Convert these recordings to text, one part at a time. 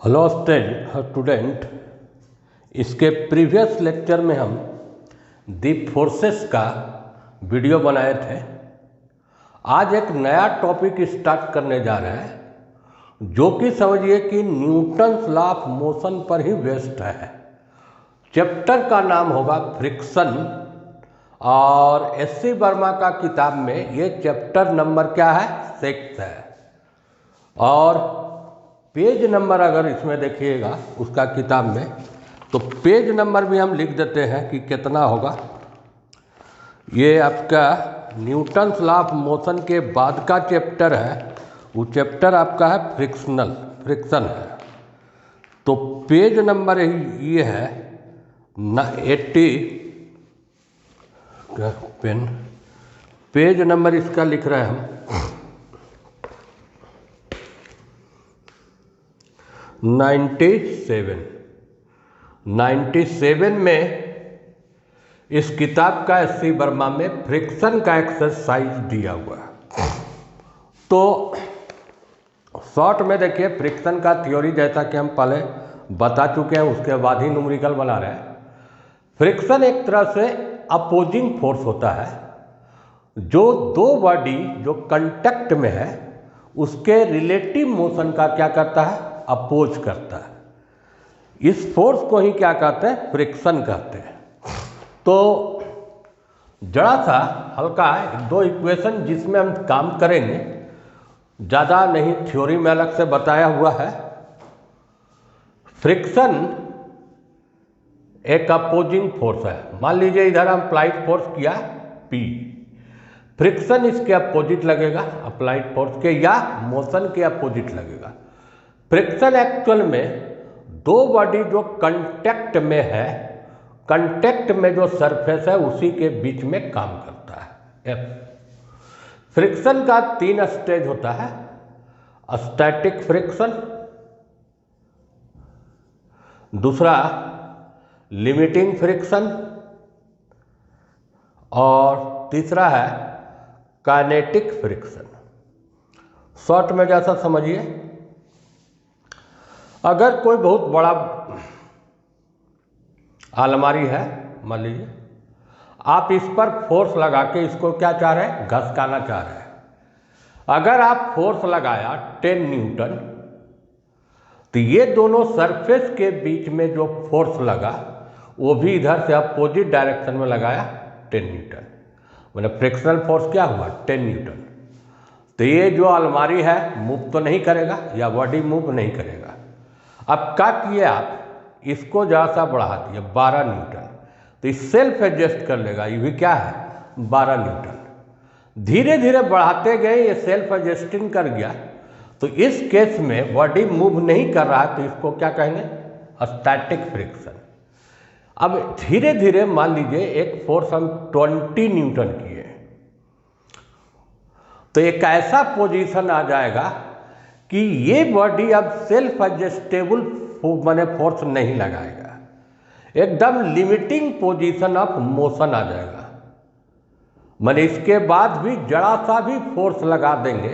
Hello student, इसके previous lecture में हम दी फोर्सेस का वीडियो बनाए थे। आज एक नया टॉपिक स्टार्ट करने जा रहे हैं जो कि समझिए कि न्यूटन्स लॉ ऑफ मोशन पर ही बेस्ड है। चैप्टर का नाम होगा फ्रिक्शन और एस.सी. वर्मा का किताब में ये चैप्टर नंबर क्या है, 6 है। और पेज नंबर अगर इसमें देखिएगा उसका किताब में, तो पेज नंबर भी हम लिख देते हैं कि कितना होगा। ये आपका न्यूटन्स लॉ ऑफ मोशन के बाद का चैप्टर है, वो चैप्टर आपका है फ्रिक्शन है। तो पेज नंबर ये है 80 पेन पेज नंबर इसका लिख रहे हैं हम 97 में इस किताब का एस.सी. वर्मा में फ्रिक्शन का एक्सरसाइज दिया हुआ है। तो शॉर्ट में देखिए, फ्रिक्शन का थ्योरी जैसा कि हम पहले बता चुके हैं, उसके बाद ही न्यूमेरिकल बना रहे हैं। फ्रिक्शन एक तरह से अपोजिंग फोर्स होता है जो दो बॉडी जो कांटेक्ट में है उसके रिलेटिव मोशन का क्या करता है, अपोज करता है। इस फोर्स को ही क्या कहते हैं, फ्रिक्शन कहते हैं। तो जरा सा हल्का है, दो इक्वेशन जिसमें हम काम करेंगे, ज़्यादा नहीं, थ्योरी में अलग से बताया हुआ है। फ्रिक्शन एक अपोजिंग फोर्स है। मान लीजिए इधर हम अप्लाइड फोर्स किया P, फ्रिक्शन इसके अपोजिट लगेगा अप्लाइड फोर्स के, या मोशन के अपोजिट लगेगा। फ्रिक्शन एक्चुअल में दो बॉडी जो कांटेक्ट में है, कांटेक्ट में जो सरफेस है उसी के बीच में काम करता है। फ्रिक्शन का 3 स्टेज होता है। स्टैटिक फ्रिक्शन, दूसरा लिमिटिंग फ्रिक्शन, और तीसरा है काइनेटिक फ्रिक्शन। शॉर्ट में जैसा समझिए, अगर कोई बहुत बड़ा अलमारी है, मान लीजिए, आप इस पर फोर्स लगा के इसको क्या चाह रहे हैं, घसकाना चाह रहे हैं। अगर आप फोर्स लगाया 10 न्यूटन, तो ये दोनों सरफेस के बीच में जो फोर्स लगा वो भी इधर से अपोजिट डायरेक्शन में लगाया 10 न्यूटन, मतलब फ्रिक्शनल फोर्स क्या हुआ, 10 न्यूटन। तो ये जो अलमारी है मूव तो नहीं करेगा, या बॉडी मूव नहीं करेगा। अब क्या किए आप, इसको जरा सा बढ़ा दिए 12 न्यूटन, तो इस सेल्फ एडजस्ट कर लेगा। ये भी क्या है, 12 न्यूटन। धीरे धीरे बढ़ाते गए, ये सेल्फ एडजस्टिंग कर गया। तो इस केस में बॉडी मूव नहीं कर रहा है, तो इसको क्या कहेंगे, स्टैटिक फ्रिक्शन। अब धीरे धीरे मान लीजिए एक फोर्स हम 20 न्यूटन किए, तो एक ऐसा पोजीशन आ जाएगा कि ये बॉडी अब सेल्फ एडजस्टेबल माने फोर्स नहीं लगाएगा, एकदम लिमिटिंग पोजीशन ऑफ मोशन आ जाएगा। माने इसके बाद भी जरा सा भी फोर्स लगा देंगे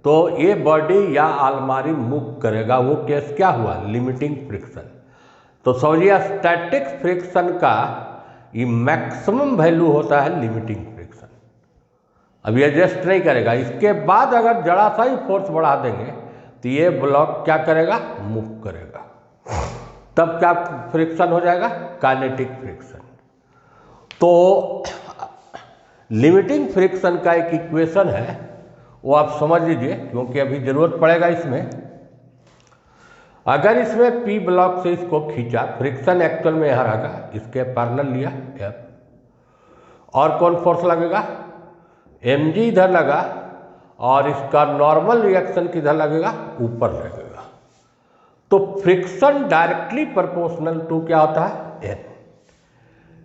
तो ये बॉडी या अलमारी मूव करेगा। वो केस क्या हुआ, लिमिटिंग फ्रिक्शन। तो समझिए स्टैटिक फ्रिक्शन का ये मैक्सिमम वैल्यू होता है लिमिटिंग फ्रिक्शन। अब ये एडजस्ट नहीं करेगा, इसके बाद अगर जरा सा ही फोर्स बढ़ा देंगे तो ये ब्लॉक क्या करेगा, मूव करेगा। तब क्या फ्रिक्शन हो जाएगा, काइनेटिक फ्रिक्शन। तो लिमिटिंग फ्रिक्शन का एक इक्वेशन है, वो आप समझ लीजिए क्योंकि अभी जरूरत पड़ेगा इसमें। अगर इसमें P ब्लॉक से इसको खींचा, फ्रिक्शन एक्चुअल में यहाँ रहेगा, इसके पैरेलल लिया F, और कौन फोर्स लगेगा, mg इधर लगा, और इसका नॉर्मल रिएक्शन किधर लगेगा, ऊपर लगेगा। तो फ्रिक्शन डायरेक्टली प्रोपोर्शनल टू क्या होता है, n।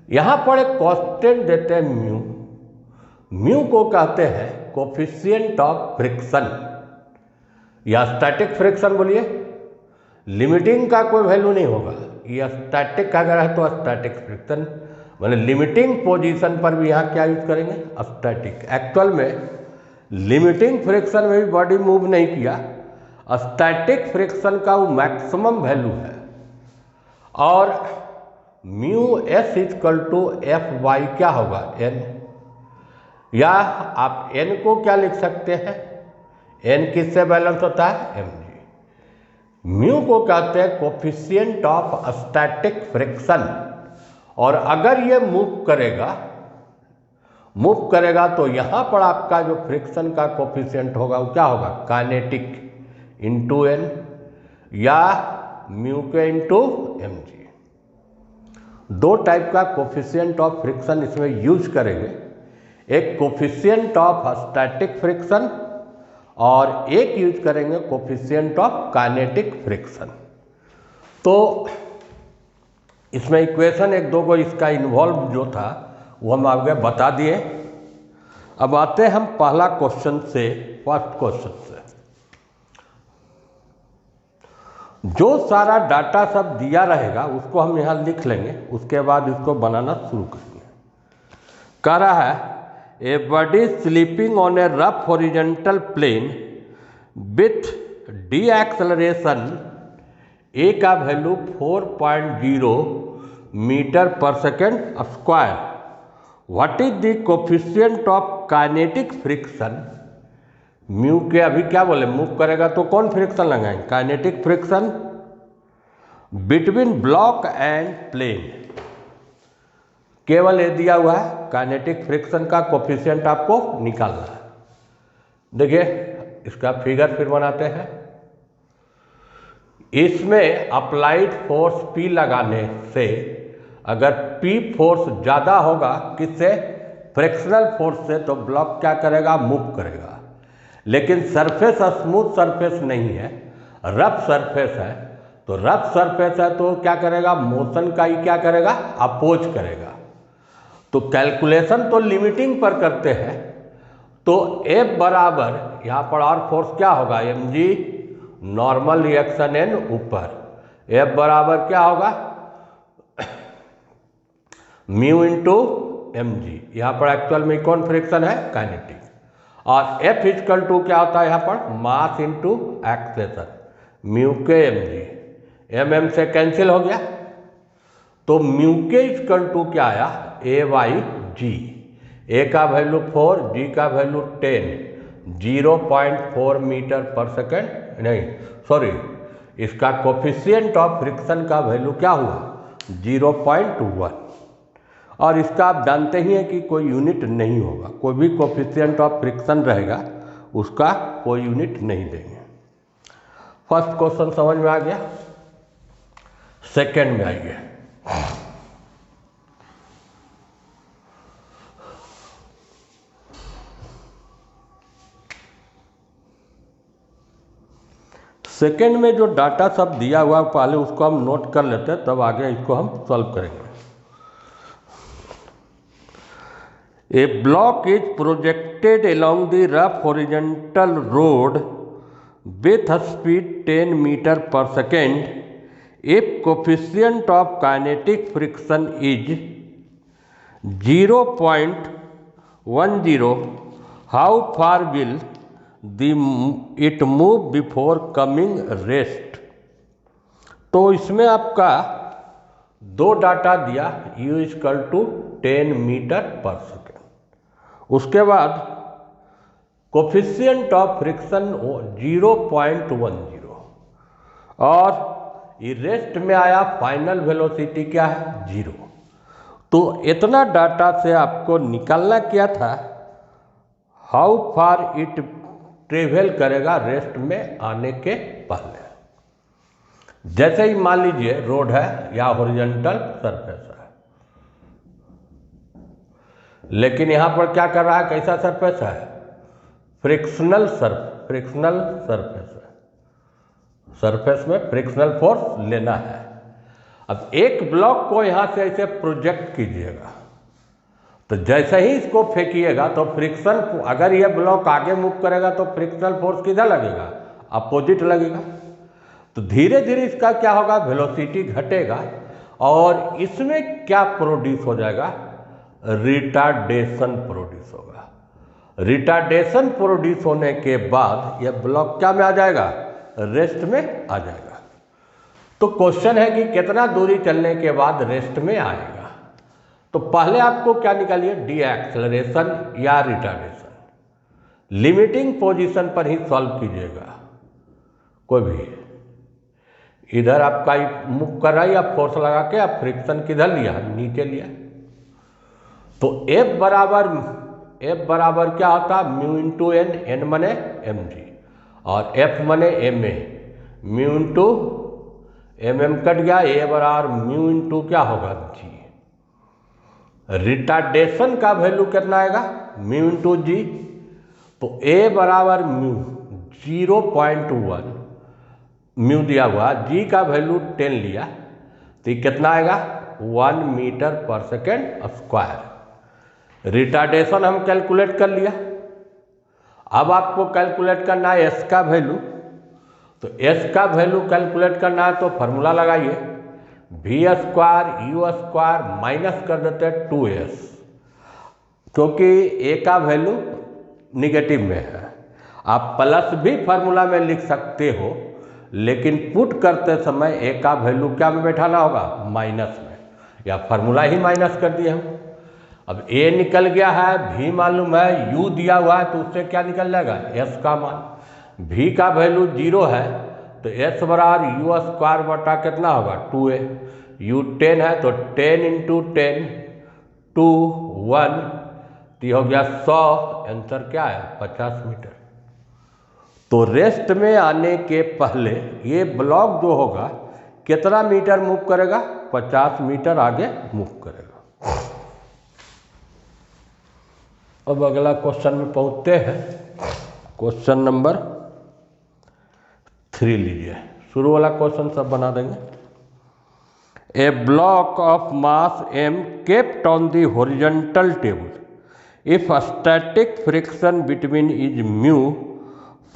यहां पर एक कांस्टेंट देते हैं म्यू। म्यू को कहते हैं कोफिशिएंट ऑफ फ्रिक्शन, या स्टैटिक फ्रिक्शन बोलिए। लिमिटिंग का कोई वैल्यू नहीं होगा, ये स्टैटिक अगर है तो स्टैटिक फ्रिक्शन, मतलब लिमिटिंग पोजीशन पर भी यहाँ क्या यूज करेंगे, स्टैटिक। एक्चुअल में लिमिटिंग फ्रिक्शन में भी बॉडी मूव नहीं किया, स्टैटिक फ्रिक्शन का वो मैक्सिमम वैल्यू है, और mu S equal to F Y क्या होगा, एन, या आप एन को क्या लिख सकते हैं, एन किससे बैलेंस होता है, एम जी। म्यू को कहते हैं कोफिशिएंट ऑफ स्टैटिक फ्रिक्शन, और अगर ये मूव करेगा तो यहाँ पर आपका जो फ्रिक्शन का कोफिशिएंट होगा वो क्या होगा, काइनेटिक इंटू एन, या म्यू के इंटू एम जी। दो टाइप का कोफिशिएंट ऑफ फ्रिक्शन इसमें यूज करेंगे, एक कोफिशिएंट ऑफ स्टैटिक फ्रिक्शन और एक यूज करेंगे कोफिशिएंट ऑफ काइनेटिक फ्रिक्शन। तो इसमें इक्वेशन एक दो को इसका इन्वॉल्व जो था वो हम आगे बता दिए। अब आते हैं हम पहला क्वेश्चन से, फर्स्ट क्वेश्चन से। जो सारा डाटा सब दिया रहेगा उसको हम यहाँ लिख लेंगे, उसके बाद इसको बनाना शुरू करेंगे। कह रहा है a body sleeping on a rough horizontal plane with the acceleration, a का value 4.0 metre per second square. What is the coefficient of kinetic friction, mu के अभी क्या बोले, मूव करेगा तो कौन फ्रिक्शन लगाएंगे, kinetic friction between block and plane. केवल ये दिया हुआ है, काइनेटिक फ्रिक्शन का कोफिशिएंट आपको निकालना है। देखिए इसका फिगर फिर बनाते हैं। इसमें अप्लाइड फोर्स P लगाने से अगर P फोर्स ज़्यादा होगा किससे, फ्रिक्शनल फोर्स से, तो ब्लॉक क्या करेगा, मूव करेगा। लेकिन सरफेस स्मूथ सरफेस नहीं है, रफ सरफेस है, तो रफ सरफेस है तो क्या करेगा, मोशन का ही क्या करेगा, अपोज करेगा। तो कैलकुलेशन तो लिमिटिंग पर करते हैं, तो F बराबर यहाँ पर और फोर्स क्या होगा, mg, नॉर्मल रिएक्शन एन ऊपर, F बराबर क्या होगा, म्यू इंटू एम जी। यहाँ पर एक्चुअल में कौन फ्रिक्शन है, काइनेटिक, और F इक्वल टू क्या होता है यहाँ पर, मास इंटू एक्सेलेरेशन, म्यू के एम जी, एम से कैंसिल हो गया, तो म्यू के इक्वल टू क्या आया, ए वाई जी। ए का वैल्यू 4, जी का वैल्यू 10, 0.4 मीटर पर सेकेंड, नहीं सॉरी, इसका कोफिशिएंट ऑफ फ्रिक्शन का वैल्यू क्या हुआ, 0.1। और इसका आप जानते ही हैं कि कोई यूनिट नहीं होगा, कोई भी कोफिशिएंट ऑफ फ्रिक्शन रहेगा उसका कोई यूनिट नहीं देंगे। फर्स्ट क्वेश्चन समझ में आ गया, सेकेंड में आइए। सेकेंड में जो डाटा सब दिया हुआ पहले उसको हम नोट कर लेते हैं, तब आगे इसको हम सॉल्व करेंगे। A block is projected along the rough horizontal road with a speed 10 meter per second. If coefficient of kinetic friction is 0.10, how far will it move before coming rest? तो इसमें आपका दो डाटा दिया, u equal to 10 metre per second, उसके बाद coefficient of friction 0.10, और ये rest में आया फाइनल वेलोसिटी क्या है, 0। तो इतना डाटा से आपको निकालना क्या था, हाउ फार इट ट्रेवल करेगा रेस्ट में आने के पहले। जैसे ही मान लीजिए रोड है या हॉरिजॉन्टल सरफेस है, लेकिन यहाँ पर क्या कर रहा है, कैसा सरफेस है, फ्रिक्शनल सरफेस है, सरफेस में फ्रिक्शनल फोर्स लेना है। अब एक ब्लॉक को यहाँ से ऐसे प्रोजेक्ट कीजिएगा, तो जैसे ही इसको फेंकिएगा तो फ्रिक्शन, अगर यह ब्लॉक आगे मूव करेगा तो फ्रिक्शनल फोर्स किधर लगेगा, अपोजिट लगेगा। तो धीरे धीरे इसका क्या होगा, वेलोसिटी घटेगा, और इसमें क्या प्रोड्यूस हो जाएगा, रिटार्डेशन प्रोड्यूस होगा। रिटार्डेशन प्रोड्यूस होने के बाद यह ब्लॉक क्या में आ जाएगा, रेस्ट में आ जाएगा। तो क्वेश्चन है कि कितना दूरी चलने के बाद रेस्ट में आएगा। तो पहले आपको क्या निकालिए, डी एक्सेलरेशन या रिटार्डेशन। लिमिटिंग पोजीशन पर ही सॉल्व कीजिएगा कोई भी। इधर आपका मूव कर रहा है या फोर्स लगा के आप फ्रिक्शन किधर लिया, नीचे लिया। तो F बराबर क्या होता है, म्यू इंटू एन, एन मने एम जी और F मने M A. Mu into M cut गया, ए बराबर म्यू इंटू क्या होगा, जी। रिटार्डेशन का वैल्यू कितना आएगा, म्यू इंटू जी। तो ए बराबर म्यू 0.1 म्यू दिया हुआ, जी का वैल्यू 10 लिया, तो ये कितना आएगा 1 metre per second square. Retardation हम कैलकुलेट कर लिया। अब आपको कैलकुलेट करना है एस का वैल्यू। तो एस का वैल्यू कैलकुलेट करना है तो फॉर्मूला लगाइए, V square U square minus कर देते हैं 2s, क्योंकि ए का वैल्यू निगेटिव में है। आप प्लस भी फार्मूला में लिख सकते हो, लेकिन पुट करते समय ए का वैल्यू क्या में बैठाना होगा, माइनस में, या फार्मूला ही माइनस कर दिए हम। अब ए निकल गया है, भी मालूम है, यू दिया हुआ है, तो उससे क्या निकल जाएगा, एस का मान। भी का वैल्यू 0 है तो एस बराबर यू स्क्वायर बटा कितना होगा 2a। यू 10 है तो 10 इंटू 10 2 1 तो हो गया 100। आंसर क्या है 50 मीटर। तो रेस्ट में आने के पहले ये ब्लॉक जो होगा कितना मीटर मूव करेगा, 50 मीटर आगे मूव करेगा। अब अगला क्वेश्चन में पहुंचते हैं। क्वेश्चन नंबर 3 लीजिए, शुरू वाला क्वेश्चन सब बना देंगे। A block of mass m kept on the horizontal table if static friction between is mu,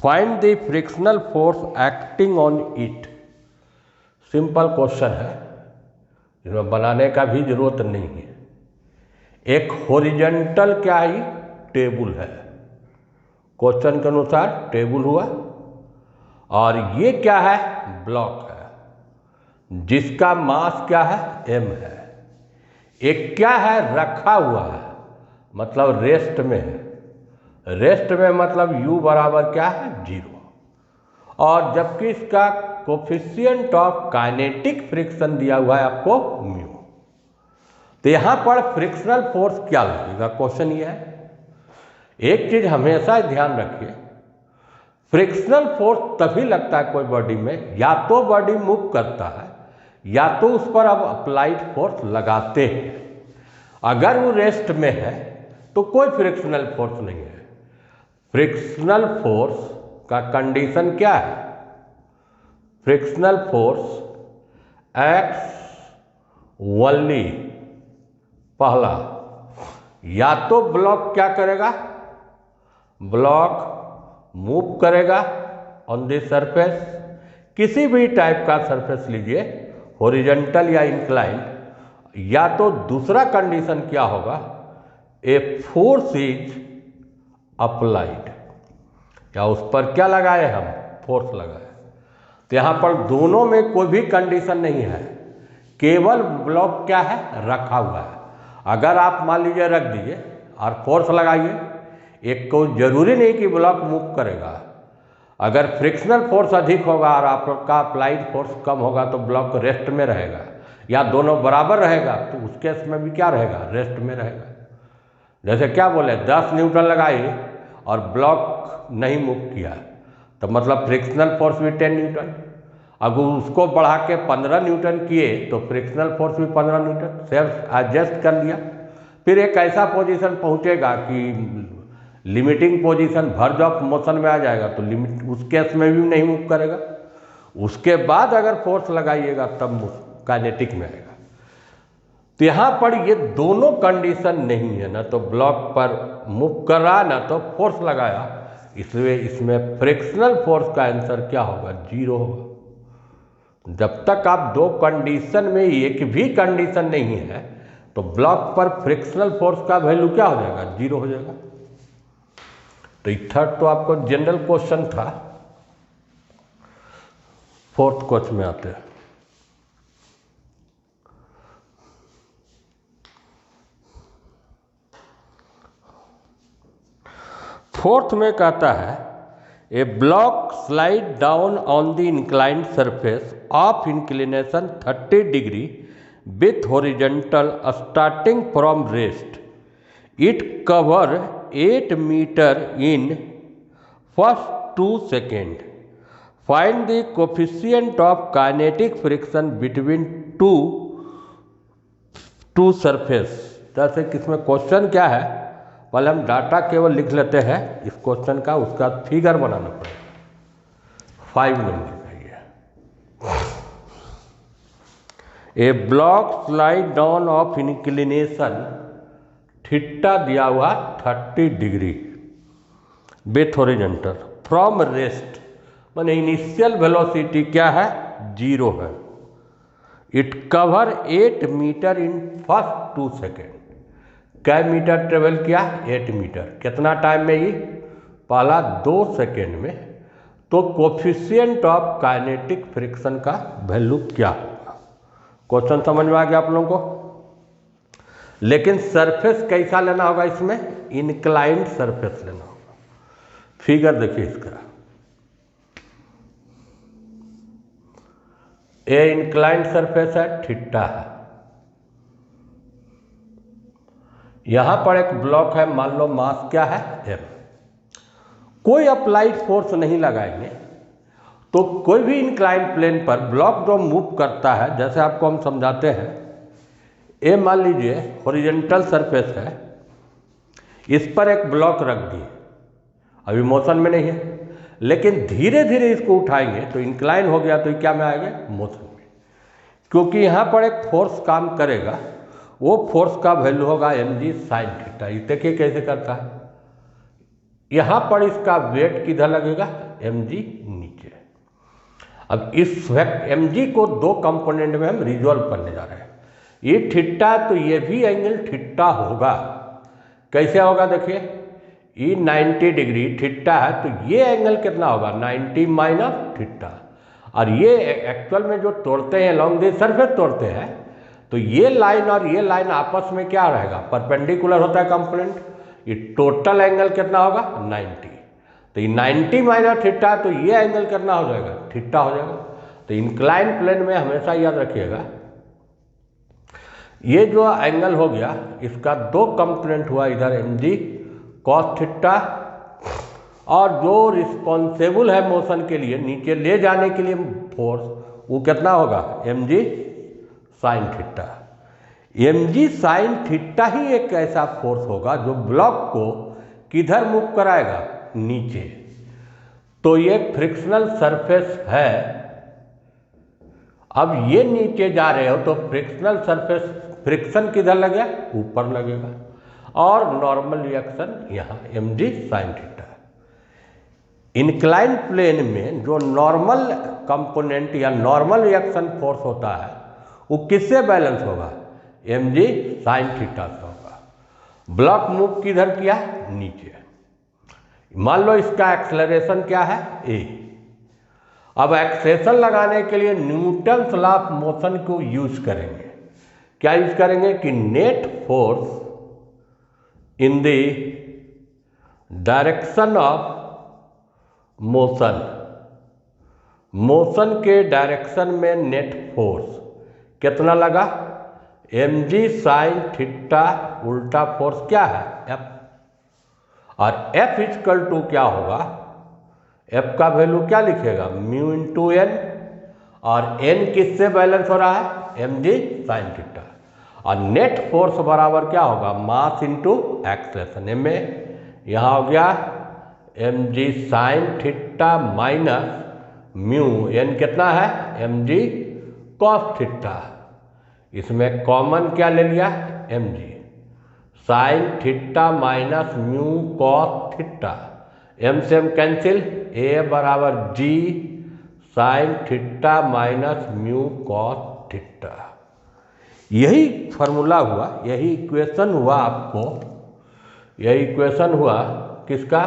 find the frictional force acting on it। Simple question है, इसमें बनाने का भी जरूरत नहीं है। एक हॉरिजॉन्टल क्या है, टेबल है, क्वेश्चन के अनुसार टेबल हुआ, और ये क्या है, ब्लॉक है, जिसका मास क्या है, m है। एक क्या है, रखा हुआ है, मतलब रेस्ट में है। रेस्ट में मतलब u बराबर क्या है 0, और जबकि इसका कोफिशिएंट ऑफ काइनेटिक फ्रिक्शन दिया हुआ है आपको म्यू। तो यहां पर फ्रिक्शनल फोर्स क्या लगेगा, क्वेश्चन ये है। एक चीज हमेशा ध्यान रखिए, फ्रिक्शनल फोर्स तभी लगता है कोई बॉडी में, या तो बॉडी मूव करता है या तो उस पर अब अप्लाइड फोर्स लगाते हैं। अगर वो रेस्ट में है तो कोई फ्रिक्शनल फोर्स नहीं है। फ्रिक्शनल फोर्स का कंडीशन क्या है, फ्रिक्शनल फोर्स एक्स ओनली, पहला, या तो ब्लॉक क्या करेगा, ब्लॉक मूव करेगा ऑन द सरफेस, किसी भी टाइप का सरफेस लीजिए, हॉरिजॉन्टल या इंक्लाइंड, या तो दूसरा कंडीशन क्या होगा, ए फोर्स इज अप्लाइड, या उस पर क्या लगाए हम, फोर्स लगाए। तो यहाँ पर दोनों में कोई भी कंडीशन नहीं है, केवल ब्लॉक क्या है, रखा हुआ है। अगर आप मान लीजिए रख दीजिए और फोर्स लगाइए, एक को जरूरी नहीं कि ब्लॉक मूव करेगा। अगर फ्रिक्शनल फोर्स अधिक होगा और आपका अप्लाइड फोर्स कम होगा तो ब्लॉक रेस्ट में रहेगा, या दोनों बराबर रहेगा तो उस केस में भी क्या रहेगा, रेस्ट में रहेगा। जैसे क्या बोले 10 न्यूटन लगाइए और ब्लॉक नहीं मूव किया तो मतलब फ्रिक्शनल फोर्स भी 10 न्यूटन। अगर उसको बढ़ा के 15 न्यूटन किए तो फ्रिक्शनल फोर्स भी 15 न्यूटन, सेल्फ एडजस्ट कर लिया। फिर एक ऐसा पोजीशन पहुंचेगा कि limiting position verge of motion में आ जाएगा, तो लिमिट उस केस में भी नहीं मूव करेगा। उसके बाद अगर फोर्स लगाइएगा तब काइनेटिक में आएगा। तो यहाँ पर ये दोनों कंडीशन नहीं है, ना तो ब्लॉक पर मूव कर रहा ना तो फोर्स लगाया, इसलिए इसमें फ्रिक्शनल फोर्स का आंसर क्या होगा, 0 होगा। जब तक आप दो कंडीशन में एक भी कंडीशन नहीं है तो ब्लॉक पर फ्रिक्शनल फोर्स का वैल्यू क्या हो जाएगा, 0 हो जाएगा। तो थर्ड तो आपको जनरल क्वेश्चन था। फोर्थ क्वेश्चन में आते हैं। फोर्थ में कहता है a block slide down on the inclined surface of inclination 30 degree with horizontal starting from rest. It cover 8 metre in first 2 second. Find the coefficient of kinetic friction between two surface. जैसे कि इसमें question क्या है, पहले हम data केवल लिख लेते हैं इस क्वेश्चन का, उसका फिगर बनाना पड़ेगा। 5 नंबर का ये a block slide down of inclination theta दिया हुआ 30 degree with horizontal from rest, माने इनिशियल वेलोसिटी क्या है, 0 है। It cover 8 metre in first 2 second. कै मीटर ट्रेवल किया, 8 मीटर। कितना टाइम में ये, पहला 2 सेकेंड में। तो कोफिशिएंट ऑफ काइनेटिक फ्रिक्शन का वैल्यू क्या होगा। क्वेश्चन समझ में आ गया आप लोगों को। लेकिन सरफेस कैसा लेना होगा, इसमें इंक्लाइंड सरफेस लेना होगा। फिगर देखिए इसका, ये इंक्लाइंड सरफेस है, थीटा है। यहां पर एक ब्लॉक है, मान लो मास क्या है, m। कोई अप्लाइड फोर्स नहीं लगाएंगे तो कोई भी इंक्लाइंड प्लेन पर ब्लॉक जो मूव करता है, जैसे आपको हम समझाते हैं, ये मान लीजिए हॉरिजॉन्टल सरफेस है, इस पर एक ब्लॉक रख दिए, अभी मोशन में नहीं है, लेकिन धीरे धीरे इसको उठाएंगे तो इंक्लाइन हो गया, तो क्या में आएंगे, मोशन में। क्योंकि यहाँ पर एक फोर्स काम करेगा, वो फोर्स का वैल्यू होगा mg साइन थीटा। ये देखिए कैसे करता है, यहाँ पर इसका वेट किधर लगेगा, mg नीचे। अब इस mg को 2 कंपोनेंट में हम रिजॉल्व करने जा रहे हैं। ये थीटा, तो ये भी एंगल थीटा होगा। कैसे होगा देखिए, ये 90 डिग्री थीटा है, तो ये एंगल कितना होगा, 90 माइनस थीटा। और ये एक्चुअल में जो तोड़ते हैं लॉन्ग द सरफेस तोड़ते हैं, तो ये लाइन और ये लाइन आपस में क्या रहेगा, परपेंडिकुलर होता है कंपोनेंट। ये टोटल एंगल कितना होगा, 90। तो ये 90 माइनस थीटा, तो ये एंगल कितना हो जाएगा, थीटा हो जाएगा। तो इंक्लाइन प्लेन में हमेशा याद रखिएगा, ये जो एंगल हो गया, इसका 2 कंपोनेंट हुआ, इधर mg cos थीटा, और जो रिस्पॉन्सिबल है मोशन के लिए, नीचे ले जाने के लिए फोर्स, वो कितना होगा, mg sine theta. mg sine theta ही एक ऐसा फोर्स होगा जो ब्लॉक को किधर मूव कराएगा, नीचे। तो ये फ्रिक्शनल सरफेस है। अब ये नीचे जा रहे हो तो फ्रिक्शनल सरफेस, फ्रिक्शन किधर लगेगा, ऊपर लगेगा, और नॉर्मल रिएक्शन यहाँ mg sine theta. Incline plane में जो नॉर्मल कंपोनेंट या नॉर्मल रिएक्शन फोर्स होता है, वो किससे बैलेंस होगा, mg साइन थीटा से होगा। ब्लॉक मूव किधर किया, नीचे। मान लो इसका एक्सेलरेशन क्या है, a। अब एक्सेलेरेशन लगाने के लिए न्यूटन्स लॉ ऑफ मोशन को यूज करेंगे। क्या यूज करेंगे कि net force in the direction of motion, motion के डायरेक्शन में नेट फोर्स कितना लगा, mg साइन थीटा, उल्टा फोर्स क्या है, f। और f इक्वल टू क्या होगा, f का वैल्यू क्या लिखेगा, म्यू इंटू n, और n किससे बैलेंस हो रहा है, mg साइन थीटा। और नेट फोर्स बराबर क्या होगा, मास इंटू एक्सेलरेशन। में यहाँ हो गया mg sine theta minus mu, n कितना है, mg कॉस थीटा। इसमें कॉमन क्या ले लिया, mg sine theta minus mu cos theta. m से m कैंसिल, a बराबर g sign theta minus mu cos theta. यही फॉर्मूला हुआ, यही इक्वेशन हुआ आपको, यही इक्वेशन हुआ किसका,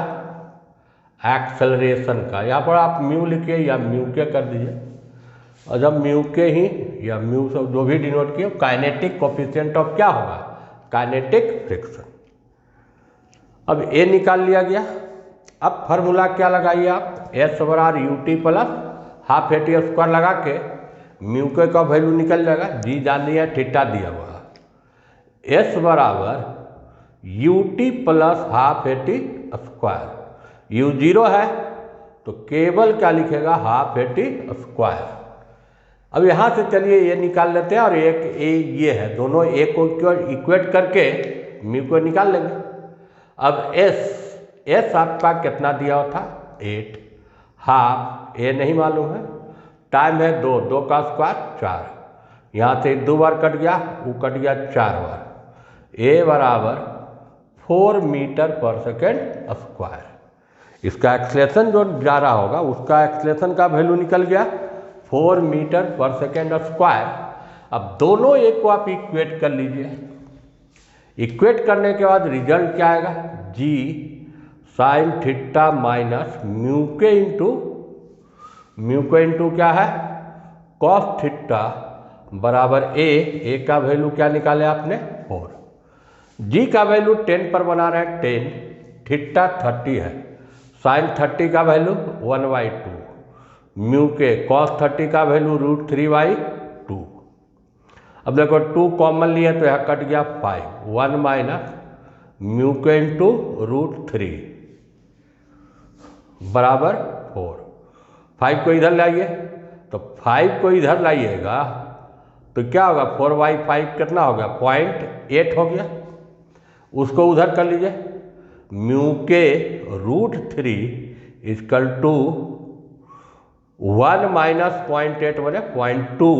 एक्सेलरेशन का। यहाँ पर आप म्यू लिखिए या म्यू के कर दीजिए, और जब म्यू के ही या म्यू से जो भी डिनोट किए काइनेटिक कोफिशिएंट ऑफ क्या होगा, काइनेटिक फ्रिक्शन। अब ए निकाल लिया गया। अब फार्मूला क्या लगाइए आप, एस बराबर U T plus half A T square लगा के म्यू के का वैल्यू निकल जाएगा, जी जान लिया, थीटा दिया हुआ, एस बराबर U T plus half A T square, you zero है तो केवल क्या लिखेगा, हाफ ए टी स्क्वायर। अब यहाँ से चलिए ये निकाल लेते हैं और एक ए ये है, दोनों ए को इक्वेट करके म्यू को निकाल लेंगे। अब एस आपका कितना दिया हुआ था, 8, हाफ ए नहीं मालूम है, टाइम है 2, 2 का स्क्वायर 4, यहाँ से 2 बार कट गया, वो कट गया 4 बार, ए बराबर 4 मीटर पर सेकेंड स्क्वायर। इसका एक्सलेशन जो जा रहा होगा उसका एक्सलेशन का वैल्यू निकल गया 4 मीटर पर सेकेंड स्क्वायर। अब दोनों एक को आप इक्वेट कर लीजिए, इक्वेट करने के बाद रिजल्ट क्या आएगा, जी साइन थीटा माइनस म्यू के इंटू क्या है, कॉस थीटा बराबर ए का वैल्यू क्या निकाले आपने 4, जी का वैल्यू 10 पर बना रहे हैं 10, थीटा 30 है, साइन 30 का वैल्यू 1/2, म्यू के कॉस 30 का वैल्यू √3/2। अब देखो 2 कॉमन लिए तो यह कट गया 5, 1 माइनस म्यू के इंटू √3 बराबर 4। 5 को इधर लाइए, तो 5 को इधर लाइएगा तो क्या होगा, 4/5 कितना हो गया, 0.8 हो गया। उसको उधर कर लीजिए, म्यू के √3 इक्वल टू 1 माइनस 0.8 बने 0.2,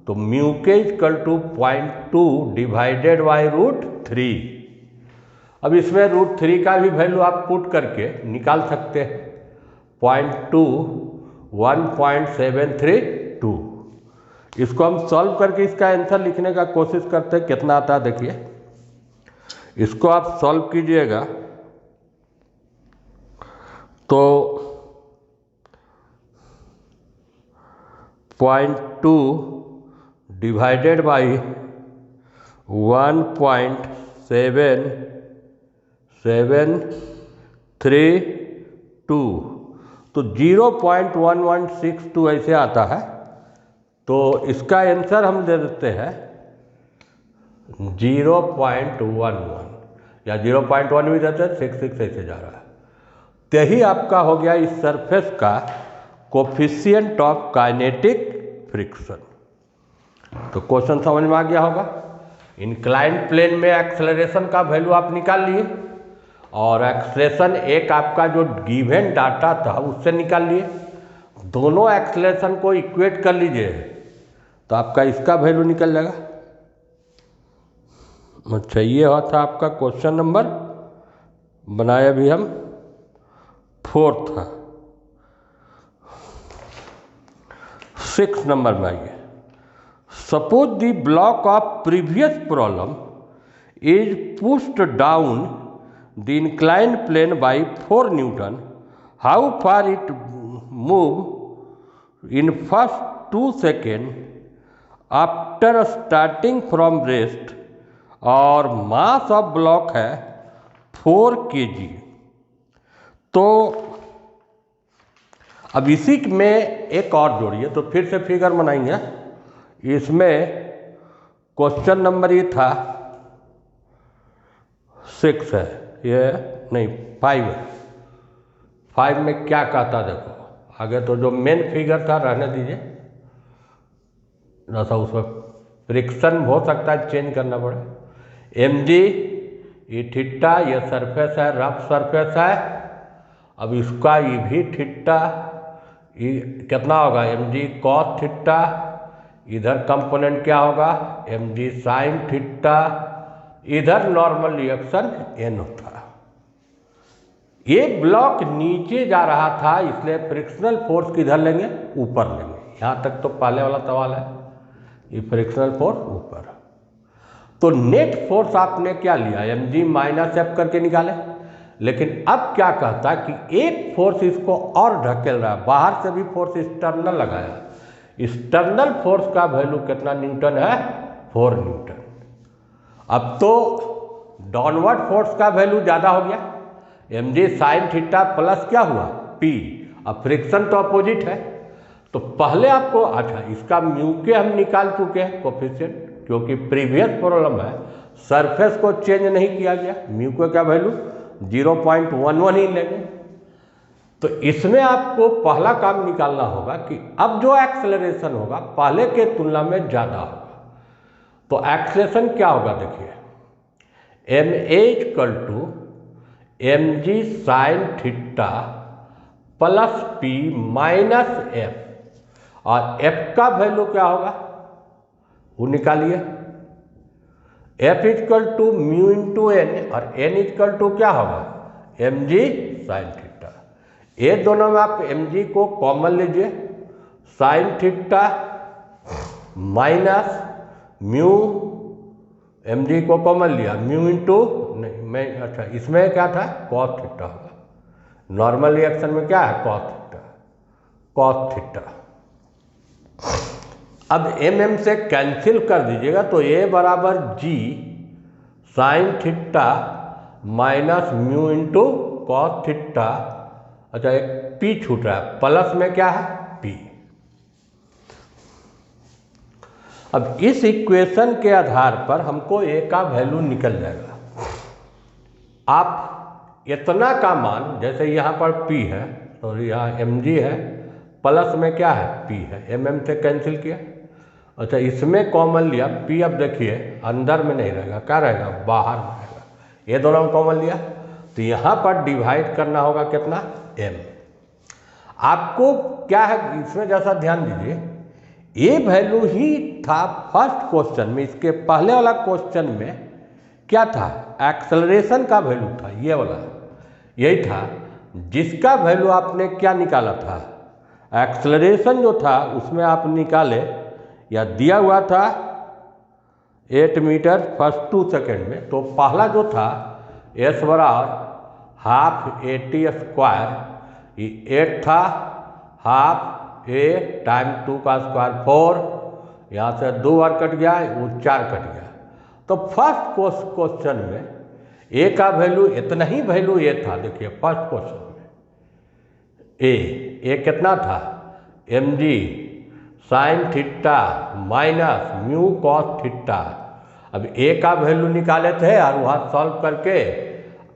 तो म्यू के इक्वल टू 0.2 डिवाइडेड बाई √3। अब इसमें √3 का भी वैल्यू आप पुट करके निकाल सकते हैं, 0.2 1.732। इसको हम सॉल्व करके इसका आंसर लिखने का कोशिश करते हैं, कितना आता है देखिए। इसको आप सॉल्व कीजिएगा तो 0.2 डिवाइडेड बाई 1.732 तो 0.1162 ऐसे आता है। तो इसका आंसर हम दे देते हैं 0.11 या 0.1 भी देते हैं, 66 ऐसे जा रहा है। तो यही आपका हो गया इस सरफेस का कोफिशिएंट ऑफ काइनेटिक फ्रिक्शन। तो क्वेश्चन समझ में आ गया होगा। इंक्लाइंड प्लेन में एक्सेलरेशन का वैल्यू आप निकाल लिए और एक्सेलरेशन एक आपका जो गिवन डाटा था उससे निकाल लिए, दोनों एक्सेलरेशन को इक्वेट कर लीजिए तो आपका इसका वैल्यू निकल जाएगा। अच्छा, ये हुआ था आपका क्वेश्चन नंबर, बनाया भी हम 4 था। 6 नंबर में आइए। Suppose the block of previous problem is pushed down the inclined plane by 4 newton, how far it move in first 2 second after starting from rest, और मास ऑफ ब्लॉक है 4 kg। तो अब इसी में एक और जोड़िए, तो फिर से फिगर बनाएंगे। इसमें क्वेश्चन नंबर ये था 6 है, ये नहीं 5 है। 5 में क्या कहता देखो, आगे तो जो मेन फिगर था रहने दीजिए, जैसा उसमें फ्रिक्शन हो सकता है चेंज करना पड़े। mg ये थीटा, ये सरफेस है, रफ सरफेस है। अब इसका ये भी थीटा, ये कितना होगा, mg cos थीटा, इधर कंपोनेंट क्या होगा, mg sin थीटा, इधर नॉर्मल रिएक्शन n होता। ये ब्लॉक नीचे जा रहा था, इसलिए फ्रिक्शनल फोर्स किधर लेंगे, ऊपर लेंगे। यहाँ तक तो पहले वाला सवाल है, ये फ्रिक्शनल फोर्स ऊपर। तो नेट फोर्स आपने क्या लिया, mg माइनस एफ करके निकाले। लेकिन अब क्या कहता है कि एक फोर्स इसको और ढकेल रहा है, बाहर से भी फोर्स एक्सटर्नल लगाया, एक्सटर्नल फोर्स का वैल्यू कितना न्यूटन है? 4 न्यूटन। अब तो डाउनवर्ड फोर्स का वैल्यू ज़्यादा हो गया, mg साइन थीटा प्लस क्या हुआ? p। अब फ्रिक्शन तो अपोजिट है, तो पहले आपको अच्छा इसका म्यू के हम निकाल चुके हैं कोफिशिएंट, क्योंकि प्रीवियस प्रॉब्लम है सरफेस को चेंज नहीं किया गया, म्यू का क्या वैल्यू 0.11 ही लेंगे। तो इसमें आपको पहला काम निकालना होगा कि अब जो एक्सेलरेशन होगा पहले के तुलना में ज़्यादा होगा। तो एक्सेलरेशन क्या होगा? देखिए ma equal to mg sine theta plus p minus f, और f का वैल्यू क्या होगा वो निकालिए। f equal to mu into N, और n इक्वल टू क्या होगा? mg sine theta. ये दोनों में आप mg को कॉमन लीजिए, sine theta minus mu, mg को कॉमन लिया, म्यू इंटू नहीं मैं अच्छा इसमें क्या था? कॉस थीटा होगा। नॉर्मल रिएक्शन में क्या है? Cos theta, cos theta. अब mm से कैंसिल कर दीजिएगा तो a बराबर g sign theta minus mu into cos theta. अच्छा एक p छूट रहा है, प्लस में क्या है? p। अब इस इक्वेशन के आधार पर हमको a का वैल्यू निकल जाएगा। आप इतना का मान, जैसे यहाँ पर p है, सॉरी यहाँ mg है, प्लस में क्या है? p है, mm से कैंसिल किया। अच्छा इसमें कॉमन लिया, p अब देखिए अंदर में नहीं रहेगा, क्या रहेगा? बाहर में रहेगा। ये दोनों में कॉमन लिया तो यहाँ पर डिवाइड करना होगा कितना? m। आपको क्या है इसमें जैसा ध्यान दीजिए, ये वैल्यू ही था फर्स्ट क्वेश्चन में, इसके पहले वाला क्वेश्चन में क्या था? एक्सेलरेशन का वैल्यू था, ये वाला यही था जिसका वैल्यू आपने क्या निकाला था? एक्सेलरेशन जो था उसमें आप निकाले या दिया हुआ था 8 मीटर फर्स्ट 2 सेकेंड में। तो पहला जो था s बराबर हाफ AT स्क्वायर, ये 8 था, हाफ a टाइम 2 का स्क्वायर 4, यहाँ से 2 बार कट गया, वो 4 कट गया। तो फर्स्ट क्वेश्चन में a का वैल्यू इतना ही वैल्यू ये था। देखिए फर्स्ट क्वेश्चन में a कितना था? mg sine theta minus mu cos theta. अब a का वैल्यू निकाले थे और वहाँ सॉल्व करके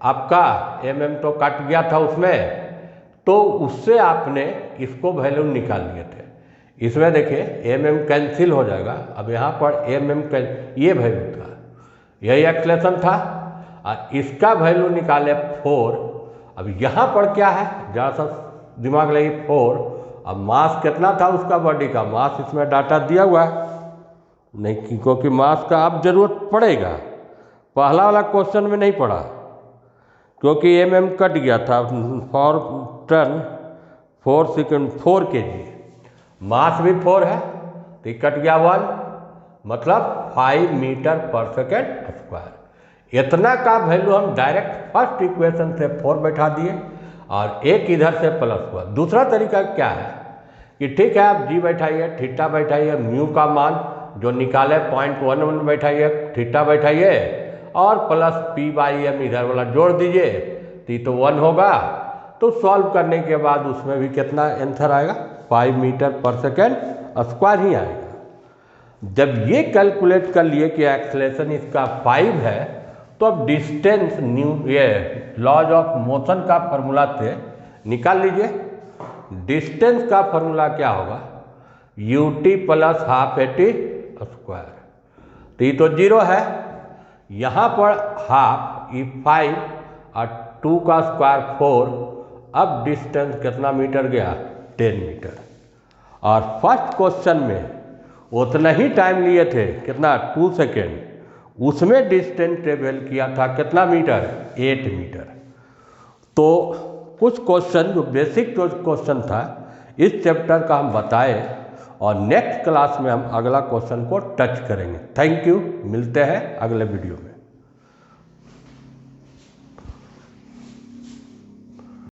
आपका mm तो कट गया था उसमें, तो उससे आपने इसको वैल्यू निकाल लिए थे। इसमें देखिए mm कैंसिल हो जाएगा, अब यहाँ पर mm ये वैल्यू था, यही एक्सेलरेशन था, और इसका वैल्यू निकाले 4। अब यहाँ पर क्या है? जहाँ सा दिमाग लगी 4। अब मास कितना था उसका? बॉडी का मास इसमें डाटा दिया हुआ है नहीं, क्योंकि मास का अब जरूरत पड़ेगा, पहला वाला क्वेश्चन में नहीं पड़ा, क्योंकि mm कट गया था। 4 टन 4 सेकेंड 4 kg, मास भी 4 है तो कट गया 1, मतलब 5 मीटर पर सेकेंड स्क्वायर। इतना का वैल्यू हम डायरेक्ट फर्स्ट इक्वेशन से 4 बैठा दिए और एक इधर से प्लस हुआ। दूसरा तरीका क्या है कि ठीक है आप g बैठाइए, थीटा बैठाइए, म्यू का मान जो निकाले 0.11 बैठाइए, थीटा बैठाइए और प्लस p/m इधर वाला जोड़ दीजिए तो 1 होगा। तो सॉल्व करने के बाद उसमें भी कितना आंसर आएगा? 5 मीटर पर सेकेंड स्क्वायर ही आएगा। जब ये कैलकुलेट कर लिए कि एक्सेलरेशन इसका 5 है, तो अब डिस्टेंस ये लॉज ऑफ मोशन का फॉर्मूला से निकाल लीजिए। डिस्टेंस का फॉर्मूला क्या होगा? ut plus half AT square. तो ये तो 0 है, यहाँ पर हाफ ये 5 और 2 का स्क्वायर 4। अब डिस्टेंस कितना मीटर गया? 10 मीटर। और फर्स्ट क्वेश्चन में उतना ही टाइम लिए थे, कितना? 2 सेकेंड, उसमें डिस्टेंस ट्रेवल किया था कितना मीटर? 8 मीटर। तो कुछ क्वेश्चन जो बेसिक जो क्वेश्चन था इस चैप्टर का हम बताए, और नेक्स्ट क्लास में हम अगला क्वेश्चन को टच करेंगे। थैंक यू, मिलते हैं अगले वीडियो में।